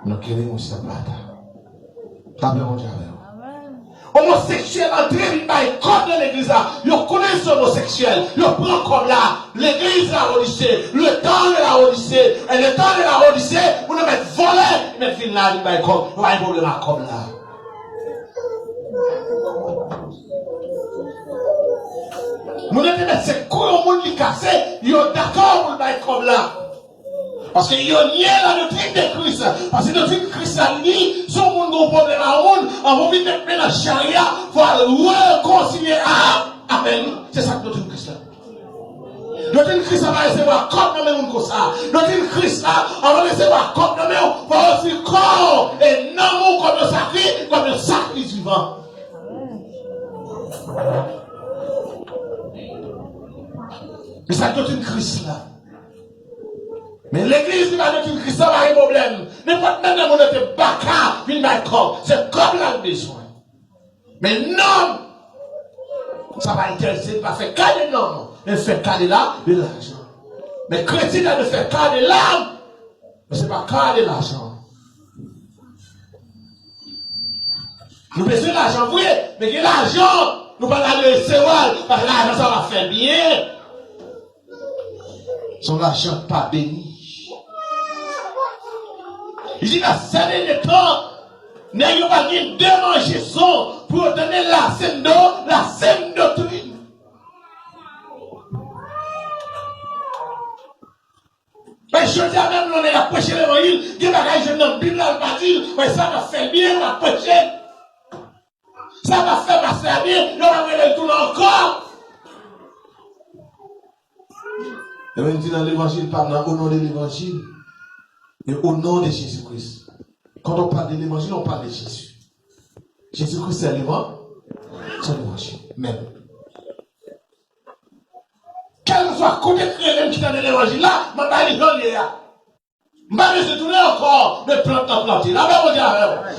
Nous queremos se plata. T'as bien mangé avec vous. Homosexuel entré dans le code de l'église. Ils connaissent homosexuel. Ils prennent comme là. L'église de la Odyssée. Le temps de la Odyssée. Et le temps de la Odyssée, vous ne mettez volé. Mais fin là, il va y avoir un problème comme là. Nous ne mettons pas ces couilles au monde qui cassé. Ils sont d'accord pour le bail comme là. Parce qu'il y a nié la doctrine de Christ. Parce que la doctrine de Christ a dit, si on a un problème à monde, on va vite mettre la charia pour réconcilier à Amen. C'est ça que la doctrine de Christ là. La doctrine de Christ va recevoir comme dans le monde comme ça. La doctrine de Christ là, on va recevoir comme dans le monde pour aussi corps et non comme le sacré, comme le sacrifice vivant. C'est ça la doctrine de Christ là. Mais l'église qui va dire que ça va un problème. N'importe même on était baka, une d'accord. C'est comme là le besoin. Mais non, ça va intéresser, pas faire cas de non, mais faire cas de là, de l'argent. Mais chrétien ne fait cas de l'âme, mais ce n'est pas cas de l'argent. Nous besoin de l'argent, oui, mais que l'argent, nous ne pouvons pas le recevoir, parce que l'argent, ça va faire bien. Son argent pas béni. Il dit, dans ce dernier temps, n'ayons pas de démangeaison pour donner la saine doctrine. Mais je dis à même, on a prêché l'évangile, il y a des gens qui ont Bible à le dire, mais ça va faire bien, on va prêcher. Ça va faire ma servir, on va le tourner encore. Et même dit dans l'évangile, pas au nom de l'évangile. Et au nom de Jésus-Christ. Quand on parle de l'évangile, on parle de Jésus. Jésus-Christ, c'est l'évangile. C'est l'évangile. Même. Quel que soit côté chrétien qui t'a donné l'évangile là, je vais aller là. Je vais me tourner encore, mes plantes à planter. Là, je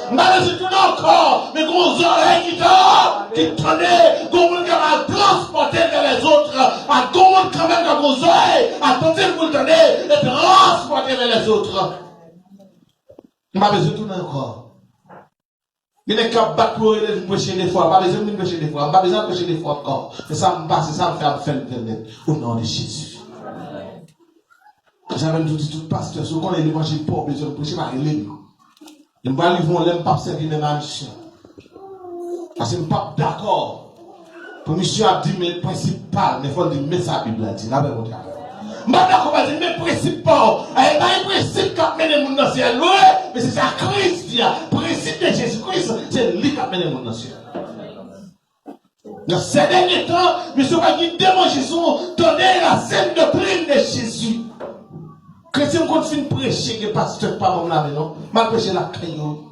vais me tourner encore, mes gros oreilles qui tenaient, comment on va transporter vers les autres, à comment quand même dans vos oreilles, à tenter de vous donner et transporter vers les autres. Je vais me tourner encore. Il n'est qu'à battre pour prêcher des fois, pas besoin de prêcher des fois, pas besoin de prêcher des fois encore. Et ça me passe, ça me fait le au nom de Jésus. J'avais tout dit, tout pasteur, si on connaît l'évangile pas besoin de prêcher, je vais aller. Je ne vais pas aller, je ne pas servir même à mission. Parce que je ne suis pas d'accord. Pour monsieur a dit, mais principal, mais il faut dire, mais ça, la Bible a dit, là, ben, vous travaillez. Je ne suis pas d'accord, mais mais principal, il y a un principe qui a mené les gens dans le ciel, mais c'est ça Christ dit, le principe de Jésus-Christ, c'est lui qui a mené les gens dans le ciel. Dans ces derniers temps, monsieur va dire, démangeaison, donner la saine doctrine de Jésus. Chrétien, quand tu prêcher, que pasteur pas mon âme, non? Mal prêcher la caillou.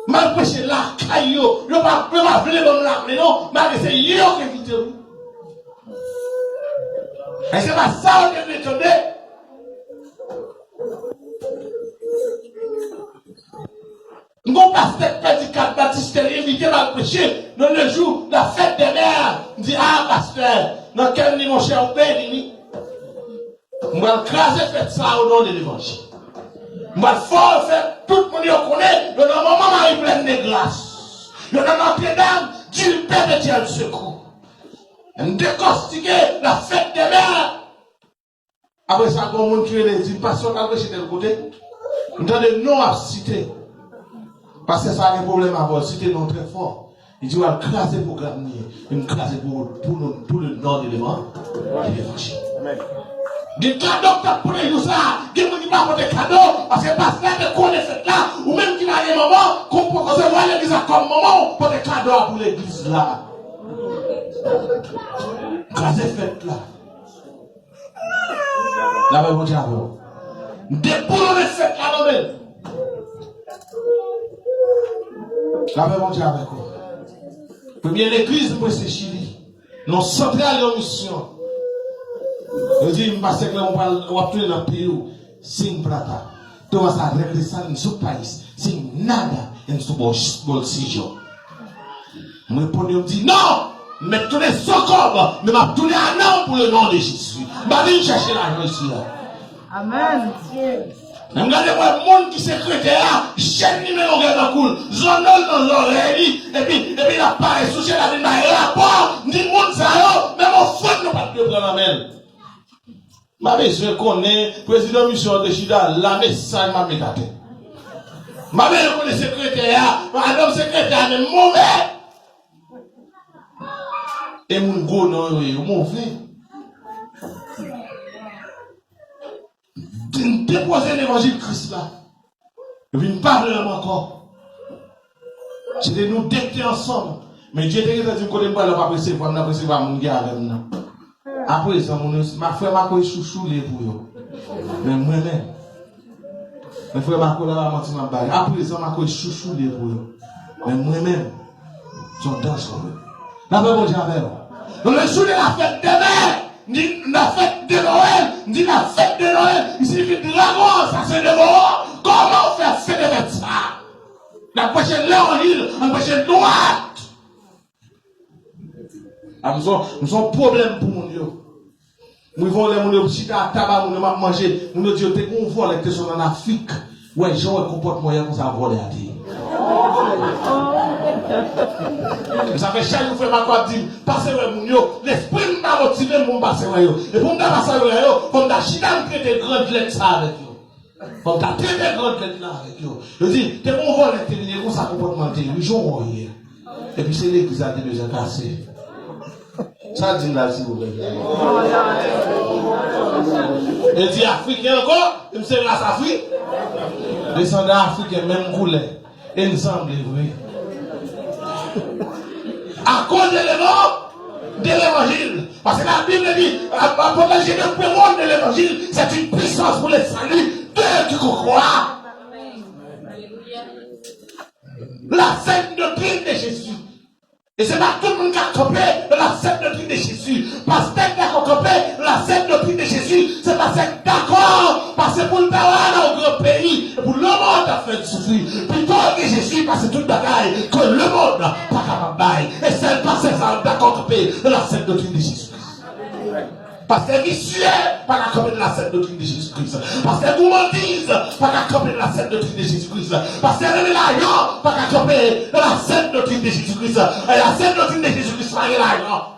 Mal prêcher la caillou. Je ne vais pas vouloir mon âme, non? Mal c'est yo qui vite. Et c'est pas ça que je vais te dire. Mon pasteur prédicateur Baptiste est invité à prêcher dans le jour de la fête des mères. Il dit, ah, pasteur, dans quel niveau mon cher père, il je vais craser faire ça au nom de l'évangile. Je vais faire tout le monde connaît. Le nom maman Marie pleine de grâce. Le nom Notre-Dame, Dieu le Père de Dieu le secours. On décortiquer la fête des mères. Après ça, quand on tue les passions, on va chez tel côté. On donne des noms à citer. Parce que ça a un problème à voir. Citer non très fort. Il dit, on va craser pour gagner. On va craser pour le nom de l'évangile. Amen. Des cadeaux que tu as pour nous ça, des gens qui ne pas des cadeaux, parce que parce que tu connais cette là, ou même qui va aller maman, qu'on peut recevoir l'église comme maman, pour des cadeaux pour l'église là. Quand c'est fait là. Là, vous dire avant. Des boulots de fête là, non mais. Là, vous dire avec vous. Première l'église, moi c'est Chili. Nous centrales en mission. Je dis, parce que on va appeler dans le pays, sin plata. Tu vas a regresar en su país sin nada en su bolsillo. Moi, pour nous dire, non, mais tous les socorros, mais m'a tourné un an pour le nom de Jésus. Je vais chercher l'argent ici. Amen. Regardez-moi le monde qui secrétaire, chaîne numéro de cool, zone dans l'oreille, et puis il apparaît sous la vie, mais rapport, ni monde ça, même au fond, nous pas de prendre la main. Ma je connais, président Mission de Chida, la message m'a mis à terre. Ma mère connaît secrétaire, madame secrétaire, mais mauvais. Et mon gros non, mauvais. Déposer l'évangile Christ là. Et puis, nous parlons encore. C'était nous décter ensemble. Mais Dieu était dit qu'on ne pas apprécier, on n'a pas apprécié mon gars avec nous. Après ça, ma frère m'a connu chouchou les pour eux. Mais moi-même, ma frère m'a connu la menti ma bague. Après ça, m'a connu chouchou les pour eux. Mais moi-même, j'en danse pour eux. La paix, mon Dieu, avec eux. Donc, le jour de la fête demain, ni la fête de Noël, ni la fête de Noël, il suffit de dragon, ça c'est de mort. Comment faire célébrer ça? La prochaine l'évangile, la prochaine droite. Nous sommes problème pour mon Dieu. Nous vont les mon petit à tabac, nous m'a manger, nous Dieu t'es qu'on voit les questions en Afrique. Ouais, genre comporte moyen pour ça voler à dire. Ça fait chaque jour, ma quoi dire, passez mon yo, l'esprit m'a motivé mon passer yo. Et pour me passer yo, comme ta chita me traiter grande lettre ça avec yo. Comme ta traiter grande lettre là avec yo. Je dis, t'es bon vol l'intelligence, comme ça comportement t'es, religion hier. Et puis c'est l'église a déjà cassé. Ça dit là, si vous voulez. Et dit africain encore, il me sert la Afrique. Descendants africains, même couleur. Et il semble vrai. À cause de l'évangile. Parce que la Bible dit, pour que j'ai le paiement de l'évangile, c'est une puissance pour le salut de qui croit. La sainte doctrine de Jésus. Et c'est pas tout le monde qui a campé la sainte doctrine de Jésus. Parce que qui a campé la sainte doctrine de Jésus, c'est parce que d'accord, parce que pour le parler dans le grand pays, pour le monde a fait souffrir. Plutôt que Jésus, parce que toute bagaille, que le monde n'a pas capable de bailler. Et c'est parce que ça d'accord campé la sainte doctrine de Jésus. Parce que vicieux, pas qu'à camper de la sainte doctrine de Jésus-Christ. Parce que gourmandise, pas qu'à camper de la sainte doctrine de Jésus-Christ. Parce que l'argent, pas qu'à camper de la sainte doctrine de Jésus-Christ. Et la sainte doctrine de Jésus-Christ, pas l'argent.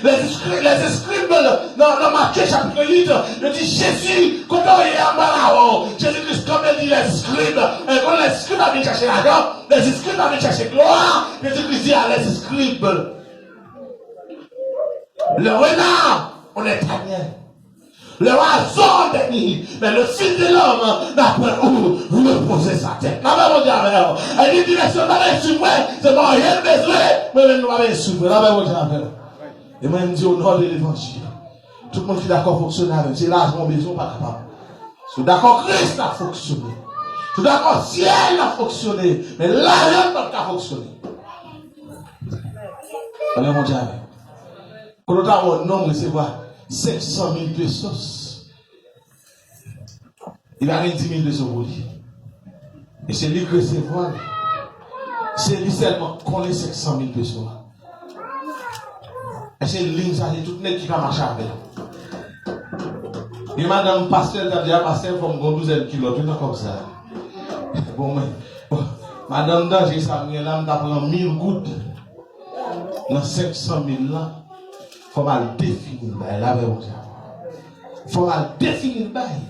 Les escribes, dans Matthieu chapitre 8, il dit Jésus, quand on est à Malao, Jésus-Christ, comme il dit les scribes, et quand les scribes avaient cherché l'argent, les scribes avaient cherché gloire, Jésus-Christ dit à les scribes, le renard, on est tannien. Le oiseau en dernier, mais le fils de l'homme n'a pas où reposer sa tête. La même diable, elle dit direction dans les souverains, c'est bon, rien de besoin, mais même nous avons souverain. La même diable. Et moi, je me dis au nom de l'évangile, tout le monde qui est d'accord fonctionne avec, c'est là, mon besoin pas capable. Je suis d'accord, Christ a fonctionné. Je suis d'accord, ciel a fonctionné, mais là, rien n'a pas fonctionné. La même diable. Quand on a un homme recevoir 500 000 pesos, il a 10 000 pesos pour lui. Et c'est lui qui recevoir. C'est lui seulement qui connaît 500 000 pesos. Et c'est lui qui a tout le monde qui va marcher avec. Et madame pasteur a dit à pasteur, il faut me 12 kilos, tout comme ça. Bon, madame Danger, ça me prend 1000 gouttes. Dans 500 000 là. Il faut mal définir le bail. Il faut mal définir le bail.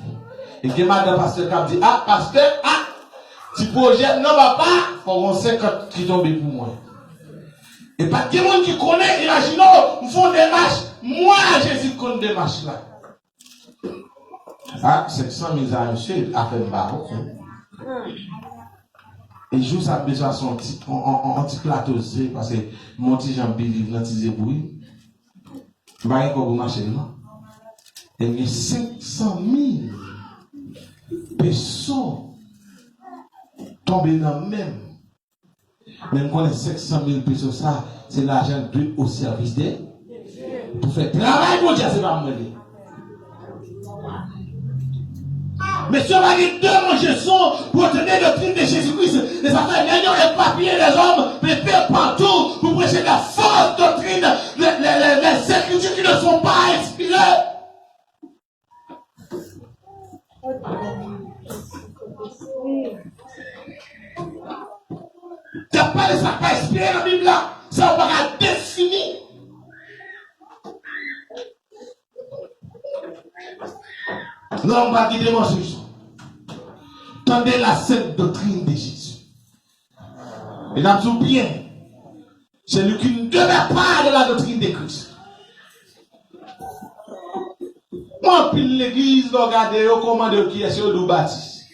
Et que madame pasteur qui dit, ah, pasteur, ah, si projet non va pas, il faut 50 qui tombent pour moi. Et pas de monde qui connaît, imaginons, nous faisons des marches. Moi, Jésus connaît des marches là. Ah, 500 000 ans, monsieur, a fait un baroque. Et jour ça a besoin de un petit plateau, parce que mon petit Jean-Pierre vit dans le bruit. Je ne vais pas marcher là. Et il y a 500 000 personnes tombées dans le même. Même quand les 500 000 personnes, ça, c'est l'argent au service d'eux. Pour faire travail, mon Dieu, c'est pas moi. Mais si on va aller deux manger son pour tenir le crime de Jésus-Christ, les affaires gagnants et papier des hommes, péter partout pour prêcher la fausse doctrine, les écritures qui ne sont pas inspirées. Tu n'as pas de ça pas inspiré dans la Bible là. Ça va pas définir. L'homme va guider mon juge. Tendez la sainte doctrine de Jésus. Et nous disons bien, celui qui ne demeure pas de la doctrine de Christ. Moi, puis l'église, regardez, comment de qui est sur le baptiste.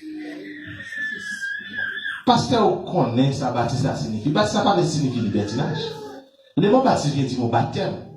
Pasteur, connaît ça, baptiste, ça signifie. Baptiste, ça pas signifie libertinage. Le mot baptiste vient dire mon baptême.